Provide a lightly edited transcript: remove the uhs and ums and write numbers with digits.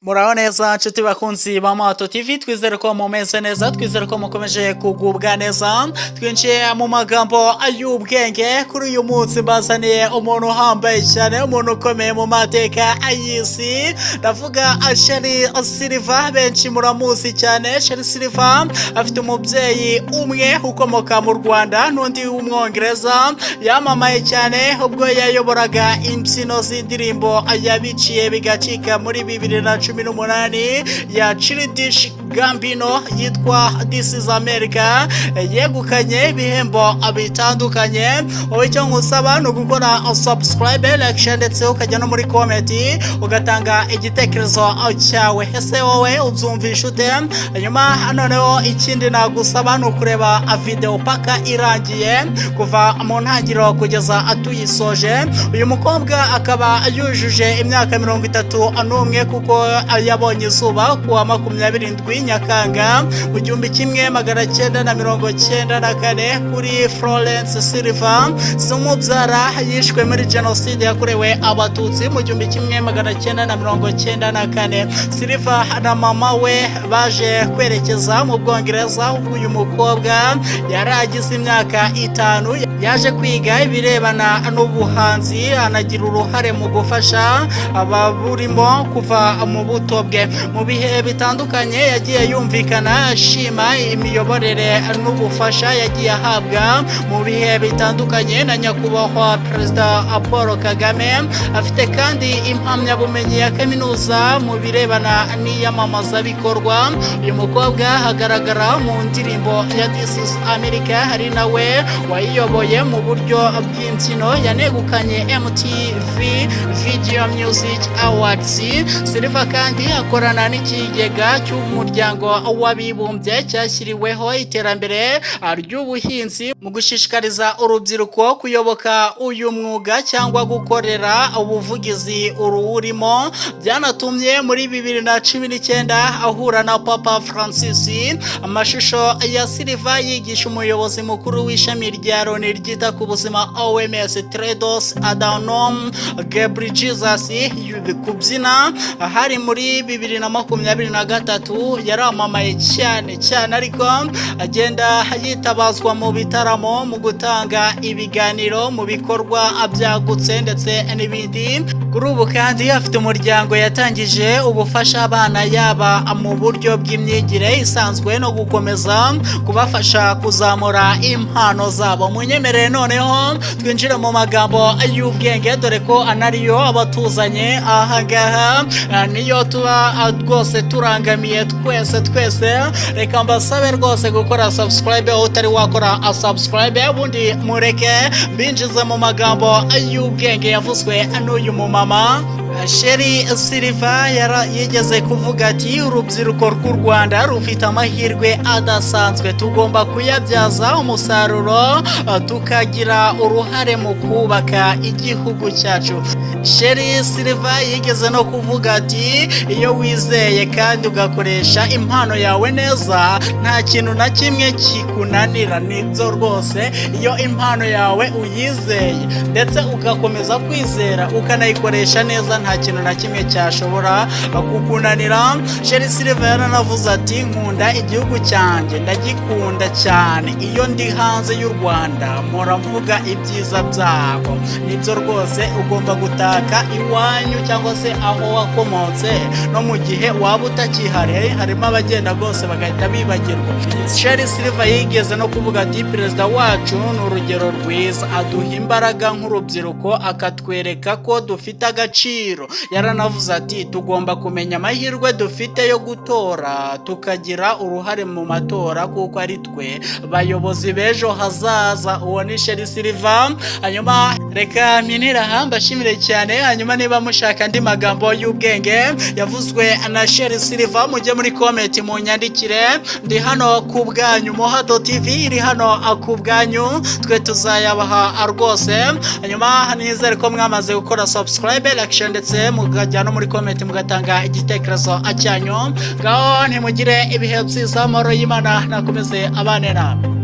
Muraho neza nshuti bakunzi ba Mato TV, twizere ko mumeze neza, twizere ko mukomeje kugubwa neza. Twinjiye mu magambo ay'ubwenge. Kuri uyu munsi mbazaniye umuntu uhambaye cyane, umuntu ukomeye mu mateka y'isi. Ndavuga Sheri Silver, benshi muramuzi cyane. Sheri Silver afite umubyeyi umwe ukomoka mu Rwanda n'undi w'umwongereza, yamamaye cyane ubwo yayoboraga imbyino z'indirimbo yabiciye bigacika muri 2018 ya Childish Gambino yitwa This is America. Yegukanye ibihembo bitandukanye. Wowe icyo ngusaba ni ugukora subscribe, like ndetse ukajya no muri comment ugatanga igitekerezo cyawe. Ese wowe ubyumvisha ute? Hanyuma noneho ikindi nagusaba ni ukureba video paka irangiye kuva mu ntangiriro kugeza atuyisoje. Uyu mukobwa akaba yujuje imyaka 31 kuko yabonye izuba kuwa 27 Nyakanga mu 1994 kuri Florence Silver. Umubyara yishwe muri jenoside yakorewe abatutsi mu 1994. Silver na mama we baje kwerekeza mu Bwongereza. Uyu mukobwa yari agize imyaka 5, yaje kwiga ibirebana n'ubuhanzi, anagira uruhare mu gufasha ababurimo kuva mu buto bwe. Mu bihe bitandukanye yagiye yumvikana ashima imiyoborere n'ubufasha yagiye ahabwa mu bihe bitandukanye na nyakubahwa Perezida Paul Kagame. Afite kandi impamyabumenyi ya kaminuza mu birebana n'iyamamazabikorwa. Uyu mukobwa hagaragara mu ndirimbo ya This is America, hari nawe wayiyoboye mu buryo bw'imbyino, yanegukanye MTV Video Music Awards. Silver kandi akorana n'ikigega cy'umuryango w'abibumbye cyashyiriweho iterambere ry'ubuhinzi mu gushishikariza urubyiruko kuyoboka uyu mwuga cyangwa gukorera ubuvugizi uruwurimo. Byanatumye muri 2019 ahura na Papa Francis. Amashusho ya Silver yigisha umuyobozi mukuru w'ishami rya Loni ryita ku buzima OMS Tedros Adhanom Ghebreyesus kubyina. Hari muri 2023 yaramamaye cyane ariko agenda yitabazwa mu bitaramo mu gutanga ibiganiro mu bikorwa byagutse ndetse n'ibindi. Kuri ubu kandi afite umuryango yatangije ubufasha abana, yaba mu buryo bw'imyigire isanzwe no gukomeza kubafasha kuzamura impano zabo. Munyemerere noneho twinjire mu magambo y'ubwenge, dore ko anariyo abatuzanye ahangaha, niyo tuba rwose turangamiye twese. Reka mbasabe rwose gukora subscribe utari wakora subscribe, ubundi mureke binjize mu magambo y'ubwenge yavuzwe n'uyu mumama. Sheri Silver yigeze kuvuga ati urubyiruko rw'u Rwanda rufite amahirwe adasanzwe, tugomba kuyabyaza umusaruro tukagira uruhare mu kubaka igihugu cyacu. Sheri Silver yigeze no kuvuga ati iyo wizeye kandi ugakoresha impano yawe neza, nta kintu na kimwe kikunanira. Nibyo rwose, iyo impano yawe uyizeye ndetse ugakomeza kwizera ukanayikoresha neza, nta kintu na kimwe cyashobora kukunanira. Sheri Silver yaranavuze ati nkunda igihugu cyanjye, ndagikunda cyane. Iyo ndi hanze y'u Rwanda mpora mvuga ibyiza byabo. Nibyo rwose, ugomba gutaka iwanyu cyangwa se aho wakomotse, no mu gihe waba utakihari. Harimo abagenda rwose bagahita bibagirwa. Sheri Silver yigeze no kuvuga ati perezida wacu ni urugero rwiza, aduha imbaraga nk'urubyiruko, akatwereka ko dufite agaciro. Yaranavuze ati tugomba kumenya amahirwe dufite yo gutora, tukagira uruhare mu matora kuko ari twe bayobozi b'ejo hazaza. Uwo ni Sheri Silver. Hanyuma reka minira hamba shimire cyane. Hanyuma niba mushaka andi magambo y'ubwenge yavuzwe na Sheri Silver, mujye muri comment mu nyandikire. Ndi hano ku bwanyu, Mohado TV iri hano ku bwanyu, twe tuzayabaha rwose. Hanyuma nizere ko mwamaze gukora subscribe, like ndetse mukajya no muri comment mugatanga igitekerezo cyanyu. Ngaho ntimugire ibihe byiza, amahoro y'Imana nakomeze abane namwe.